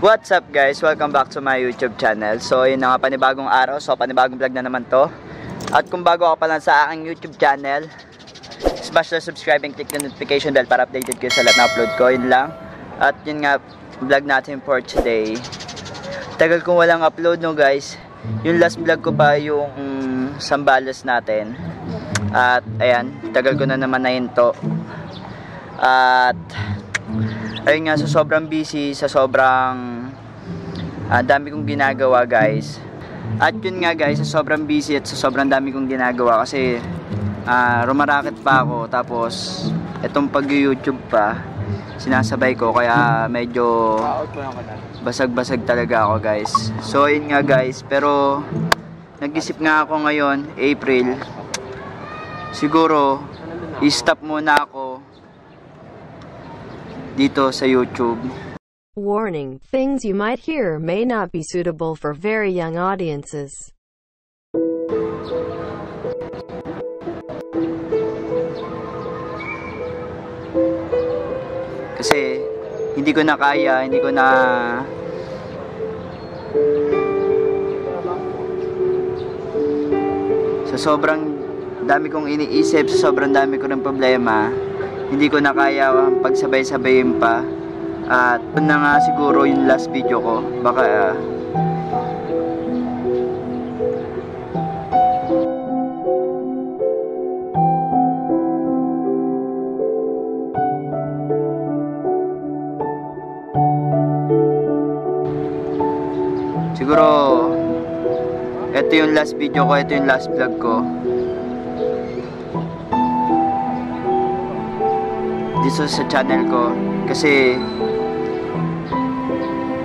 What's up guys? Welcome back to my YouTube channel. So yun na nga, panibagong araw. So panibagong vlog na naman to. At kung bago ako pa lang sa aking YouTube channel, smash the subscribe and click the notification bell para updated kayo sa lahat na upload ko. Yun lang. At yun nga, vlog natin for today. Tagal kong walang upload no guys. Yung last vlog ko pa yung Sambales natin. At ayan, tagal ko na naman na hinto. At ayun nga, sa sobrang busy, sa sobrang dami kong ginagawa guys. At yun nga guys, sa sobrang busy at sa sobrang dami kong ginagawa kasi rumaraket pa ako, tapos itong pag-YouTube pa sinasabay ko, kaya medyo basag-basag talaga ako guys. So yun nga guys, pero nag-isip nga ako ngayon, April, siguro i-stop muna ako dito sa YouTube. Warning, things you might hear may not be suitable for very young audiences. Kasi hindi ko na kaya, hindi ko na sa sobrang dami kong iniisip, sa sobrang dami ko ng problema, hindi ko na kaya pagsabay-sabayin pa. At yun na nga siguro yung last video ko. Baka siguro ito yung last video ko, ito yung last vlog ko dito sa channel ko, kasi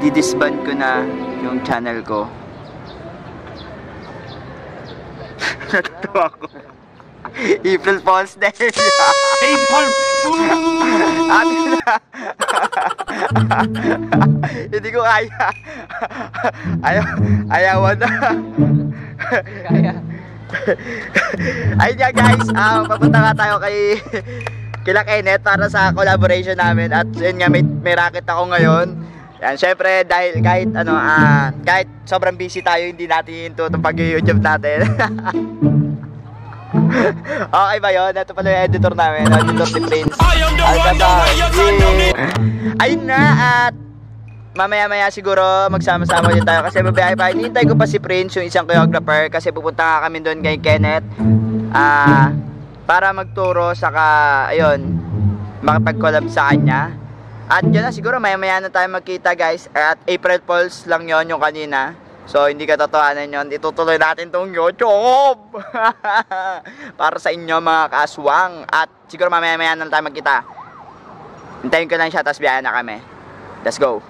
didisband ko na yung channel ko. Natutuwa ko. April Fool's Day. April Fool's! Hindi ko kaya. Ayawan na. Ayun nga guys, papunta nga tayo kila Kenneth para sa collaboration namin. At yun nga, may racket ako ngayon. Yan, syempre dahil kahit sobrang busy tayo, hindi natin ito itong pag-YouTube natin. Okay ba yun? Ito pala yung editor namin, editor si Prince. Ayun na, at mamaya-maya siguro magsama-sama din tayo kasi mabiyahe pa. Hinihintay ko pa si Prince, yung isang choreographer, kasi pupunta nga kami doon kay Kenneth para magturo, saka ayun, makipag-collab sa kanya. At yun na, siguro maya-maya na tayo magkita guys. At April Fools lang yon yung kanina. So hindi katotohanan yun. Itutuloy natin tong YouTube para sa inyo mga kaswang. At siguro mamaya-maya na tayo magkita. Hintayin ko lang siya, tapos biyahe na kami. Let's go.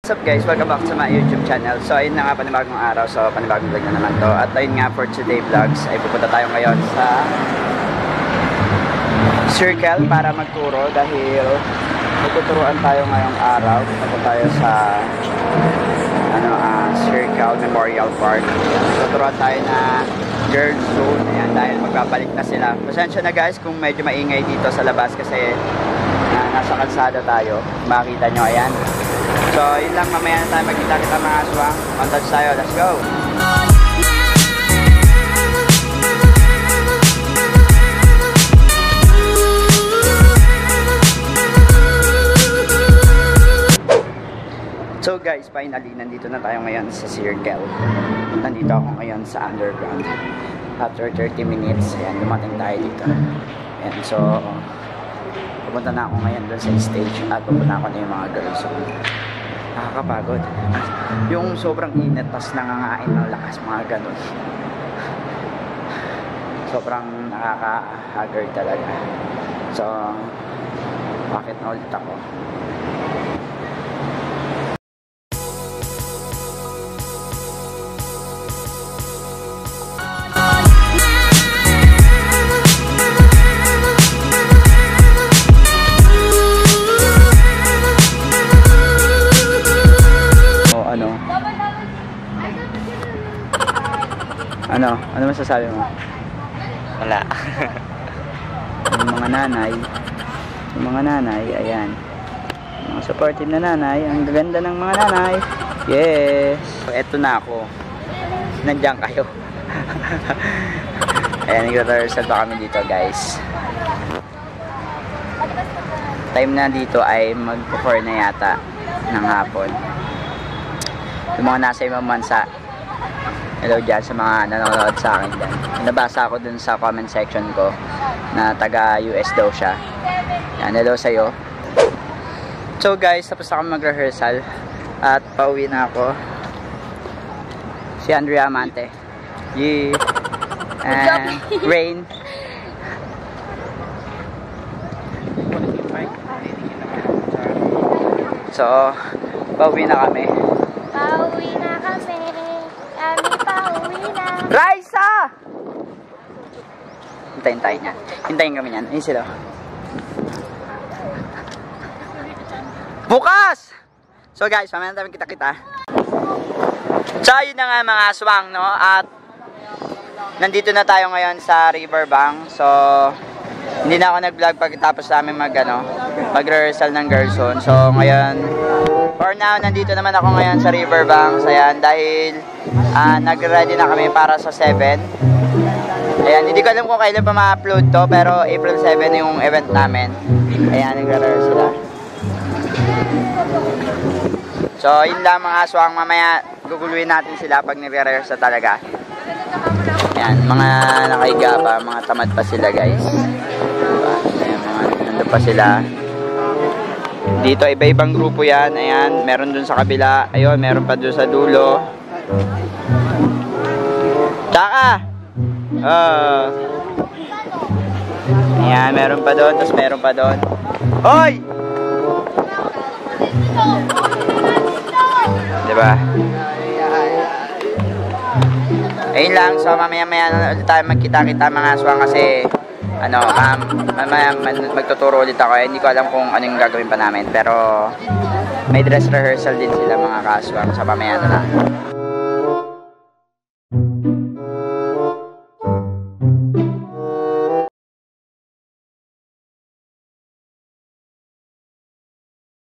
What's up guys, welcome back to my YouTube channel. So ayun na nga, panibagong araw. So panibagong vlog na naman to. At ayun nga, for today vlogs ay pupunta tayo ngayon sa Circle para magturo, dahil magtuturuan tayo ngayong araw. Pupunta tayo sa Circle Memorial Park. Tuturuan tayo na girls zone. Ayan, dahil magbabalik na sila. Pasensya na guys kung medyo maingay dito sa labas kasi nasa kalsada tayo. Makita nyo, ayan. So yun lang, mamaya na tayo magkita-kita mga aswang. Montage tayo, let's go! So guys, finally, nandito na tayo ngayon sa Circle. Nandito ako ngayon sa underground. After 30 minutes, ayan, dumating tayo dito. Ayan, so pupunta na ako ngayon doon sa stage at pupunta ako na yung mga girls. So, nakakapagod. Yung sobrang init, tas nangangain ng lakas, mga ganun. Sobrang nakaka-haggard talaga. So, bakit na ulit ako? Ano masasabi mo? Wala. Yung mga nanay, ayan, Mga supportive na nanay. Ang gaganda ng mga nanay. Yes. So, eto na ako. Nandiyan kayo. Ayan, nag-rehearsal pa kami dito, guys. Time na dito ay mag-4 na yata ng hapon. Yung mga nasa ibang bansa, hello dyan sa mga nanonood sa akin dyan. Nabasa ako dun sa comment section ko na taga US daw siya. Yan, hello sa'yo. So guys, tapos na kami mag-rehearsal at pauwi na ako. Si Andrea Amante. Yeah. And Rain. So, pauwi na kami. Pauwi na kami. Kami pauwi na. Raisa! Hintayin tayo niyan. Hintayin kami niyan. Ayun sila. Bukas! So guys, mamaya natin kita-kita. So, yun na nga mga aswang, no? At nandito na tayo ngayon sa Riverbank. So, hindi na ako nag-vlog pagkatapos namin mag-rehearsal ng Girls Zone. So, ngayon, for now, nandito naman ako ngayon sa Riverbank. So, ayan, dahil nag-ready na kami para sa 7. Ayan, hindi ko alam kung kailan pa ma-upload to, pero April 7 yung event namin. Ayan, nag-rehearsal sila. So, yun lang mga aswang. Mamaya, guguluhin natin sila pag nag-rehearsal talaga. Ayan, mga nakahiga pa, mga tamad pa sila, guys. Ayan, mga nandun pa sila. Dito, iba-ibang grupo yan. Ayan, meron dun sa kabila. Ayun, meron pa dun sa dulo. Tsaka! Ayan, meron pa dun. Tapos meron pa dun. Hoy! Diba? Ayun lang, so mamaya-maya na ulit tayo magkita-kita mga aswang kasi mamaya magtuturo ulit ako. Hindi ko alam kung ano yung gagawin pa namin, pero may dress rehearsal din sila mga kaswang, so mamaya na lang.